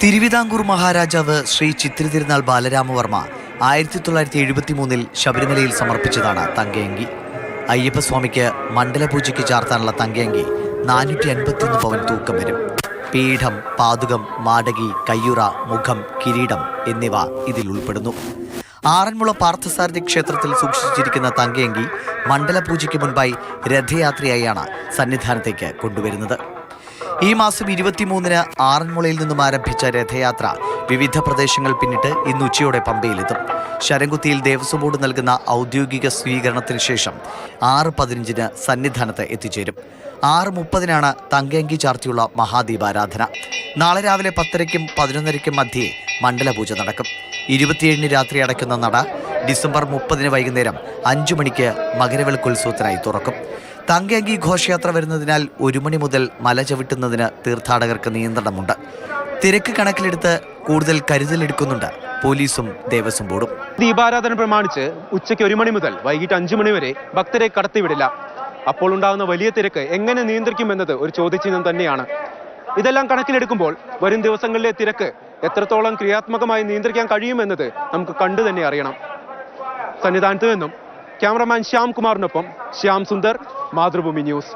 തിരുവിതാംകൂർ മഹാരാജാവ് ശ്രീ ചിത്തിരതിരുനാൾ ബാലരാമവർമ്മ 1973 ശബരിമലയിൽ സമർപ്പിച്ചതാണ് തങ്കയങ്കി. അയ്യപ്പസ്വാമിക്ക് മണ്ഡലപൂജയ്ക്ക് ചാർത്താനുള്ള തങ്കയങ്കി 451 പവൻ തൂക്കം വരും. പീഠം, പാതുകം, മാടകി, കയ്യുറ, മുഖം, കിരീടം എന്നിവ ഇതിൽ ഉൾപ്പെടുന്നു. ആറന്മുള പാർത്ഥസാരഥി ക്ഷേത്രത്തിൽ സൂക്ഷിച്ചിരിക്കുന്ന തങ്കയങ്കി മണ്ഡലപൂജയ്ക്ക് മുൻപായി രഥയാത്രയായാണ് സന്നിധാനത്തേക്ക് കൊണ്ടുവരുന്നത്. ഈ മാസം 23-ന് ആറന്മുളയിൽ നിന്നും ആരംഭിച്ച രഥയാത്ര വിവിധ പ്രദേശങ്ങൾ പിന്നിട്ട് ഇന്ന് ഉച്ചയോടെ പമ്പയിലെത്തും. ശരംകുത്തിയിൽ ദേവസ്വം ബോർഡ് നൽകുന്ന ഔദ്യോഗിക സ്വീകരണത്തിന് ശേഷം 6:15-ന് സന്നിധാനത്ത് എത്തിച്ചേരും. 6:30-നാണ് തങ്കയങ്കി ചാർത്തിയുള്ള മഹാദീപാരാധന. നാളെ രാവിലെ 10:00-ക്കും 11:00-ക്കും മധ്യേ മണ്ഡലപൂജ നടക്കും. 27-ന് രാത്രി അടയ്ക്കുന്ന നട ഡിസംബർ 30-ന് വൈകുന്നേരം 5 മണിക്ക് മകരവിളക്കുത്സവത്തിനായി തുറക്കും. തങ്കയങ്കി ഘോഷയാത്ര വരുന്നതിനാൽ 1 മണി മുതൽ മല ചവിട്ടുന്നതിന് തീർത്ഥാടകർക്ക് നിയന്ത്രണമുണ്ട്. തിരക്ക് കണക്കിലെടുത്ത് കൂടുതൽ കരുതലെടുക്കുന്നുണ്ട് പോലീസും ദേവസ്വം ബോർഡും. ദീപാരാധന പ്രമാണിച്ച് ഉച്ചയ്ക്ക് 1 മണി മുതൽ വൈകിട്ട് 5 മണി വരെ ഭക്തരെ കടത്തിവിടില്ല. അപ്പോൾ ഉണ്ടാകുന്ന വലിയ തിരക്ക് എങ്ങനെ നിയന്ത്രിക്കുമെന്നത് ഒരു ചോദ്യചിഹ്നം തന്നെയാണ്. ഇതെല്ലാം കണക്കിലെടുക്കുമ്പോൾ വരും ദിവസങ്ങളിലെ തിരക്ക് എത്രത്തോളം ക്രിയാത്മകമായി നിയന്ത്രിക്കാൻ കഴിയുമെന്നത് നമുക്ക് കണ്ടു തന്നെ അറിയണം. സന്നിധാനത്ത് നിന്നും ക്യാമറമാൻ ശ്യാം കുമാറിനൊപ്പം ശ്യാം സുന്ദർ, മാതൃഭൂമി ന്യൂസ്.